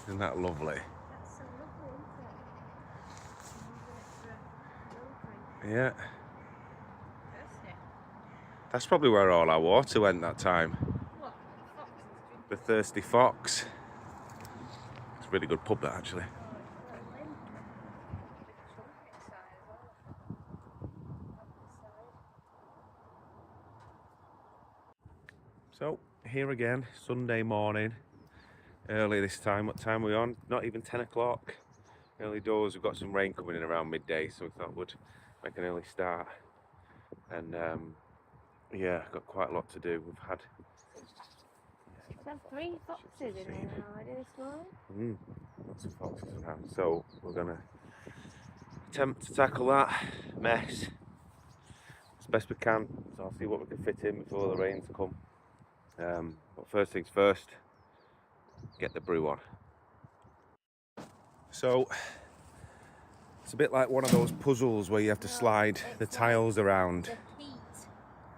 Isn't that lovely? That's so lovely, isn't it? Yeah. That's it. That's probably where all our water went that time. What? Foxes drink. The Thirsty Fox. It's a really good pub, that, actually. Oh, it's a little limb. Big chunk inside as well. So, here again, Sunday morning. Early this time. What time are we on? Not even 10 o'clock. Early doors. We've got some rain coming in around midday, so we thought we'd make an early start. And yeah, got quite a lot to do. We've had There's 3 foxes in here already this morning. lots of foxes around. So we're gonna attempt to tackle that mess as best we can. So I'll see what we can fit in before the rains come. But first things first, get the brew on. So it's a bit like one of those puzzles where you have to slide the tiles around. The heat,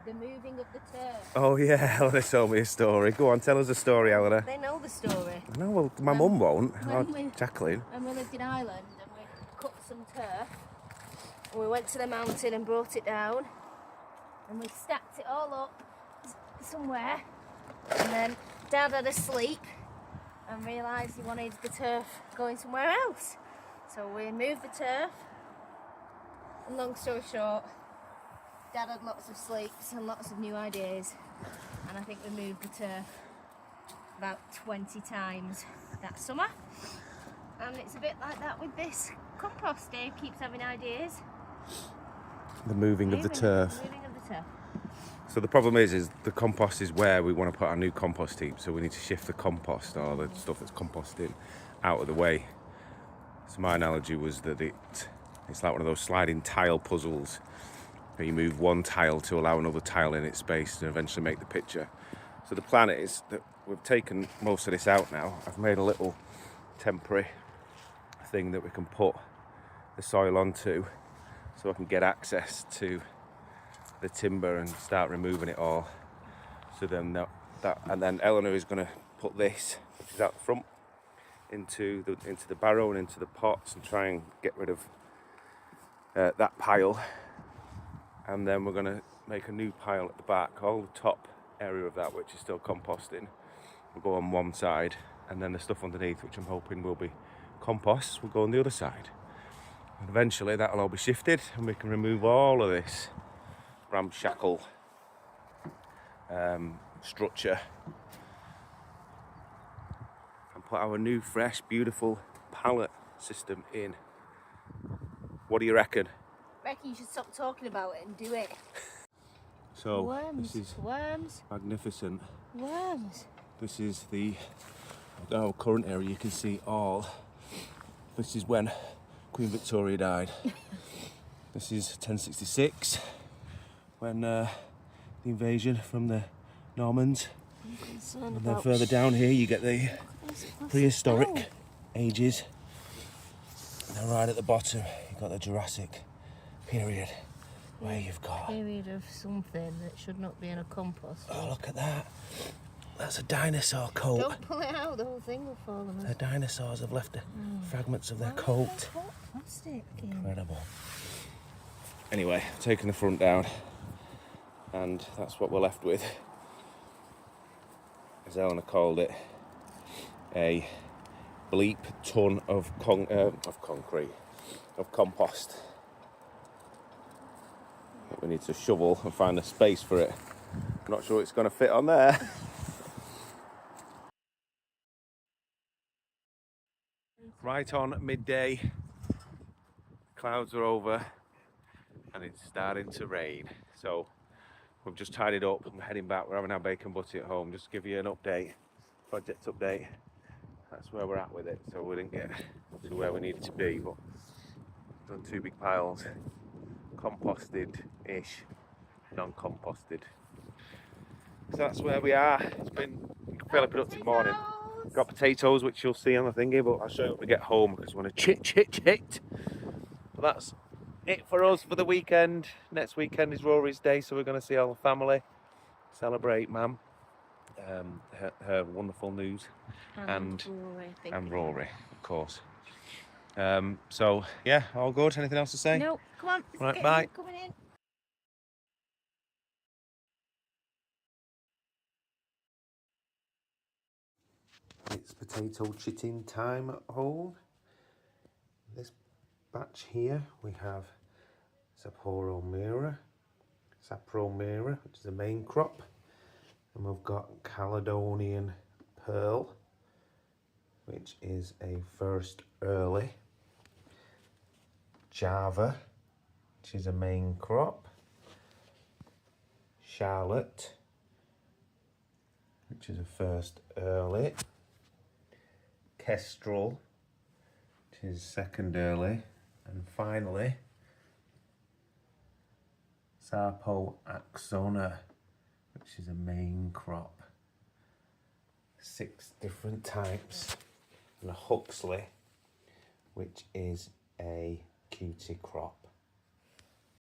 the moving of the turf. Oh yeah, Eleanor told me a story. Go on, tell us a story, Eleanor. They know the story. No, well, my mum won't. When Jacqueline. we lived in Ireland and we cut some turf, and we went to the mountain and brought it down, and we stacked it all up somewhere, and then Dad had a sleep and realised he wanted the turf going somewhere else. So we moved the turf, and long story short, Dad had lots of sleeps and lots of new ideas, and I think we moved the turf about 20 times that summer. And it's a bit like that with this compost. Dave keeps having ideas. The moving of the turf. Moving of the turf. So the problem is the compost is where we want to put our new compost heap. So we need to shift the compost or the stuff that's composting out of the way. So my analogy was that it's like one of those sliding tile puzzles where you move one tile to allow another tile in its space to eventually make the picture. So the plan is that we've taken most of this out now. I've made a little temporary thing that we can put the soil onto so I can get access to the timber and start removing it all. So then and then Eleanor is going to put this, which is out the front, into the barrow and into the pots and try and get rid of that pile. And then we're going to make a new pile at the back. All the top area of that, which is still composting, will go on one side, and then the stuff underneath, which I'm hoping will be compost, will go on the other side. And eventually that'll all be shifted and we can remove all of this ramshackle structure and put our new, fresh, beautiful pallet system in. What do you reckon? I reckon you should stop talking about it and do it. So Worms, this is worms, magnificent. worms. This is our current area. You can see all. This is when Queen Victoria died. This is 1066, when the invasion from the Normans. And then further down here you get the prehistoric ages. And then right at the bottom you've got the Jurassic period, where you've got period of something that should not be in a compost. Oh, look at that. That's a dinosaur coat. Don't pull it out, the whole thing will fall on us. The dinosaurs have left fragments of their coat. Plastic. Incredible. Anyway, taking the front down, and that's what we're left with. As Eleanor called it, a bleep ton of compost. We need to shovel and find a space for it. I'm not sure it's going to fit on there. Right on midday, clouds are over and it's starting to rain. So we've just tidied up and we're heading back. We're having our bacon butty at home. Just to give you an update, project update. That's where we're at with it. So we didn't get to where we needed to be, but done 2 big piles, composted-ish, non-composted. So that's where we are. It's been a fairly productive morning. Got potatoes, which you'll see on the thingy, but I'll show you when we get home because we want to chit. But that's it for us for the weekend. Next weekend is Rory's day, so we're going to see all the family, celebrate, Mum. her wonderful news, and Rory, I think. and Rory, of course. So yeah, all good. Anything else to say? No, come on. Right, Get bye. in, coming in. It's potato chitting time at home. This batch here we have Sapporo Mira, which is the main crop, and we've got Caledonian Pearl, which is a first early, Java, which is a main crop, Charlotte, which is a first early, Kestrel, which is second early, and finally Sarpo Axona, which is a main crop. 6 different types, and a Huxley, which is a cutie crop.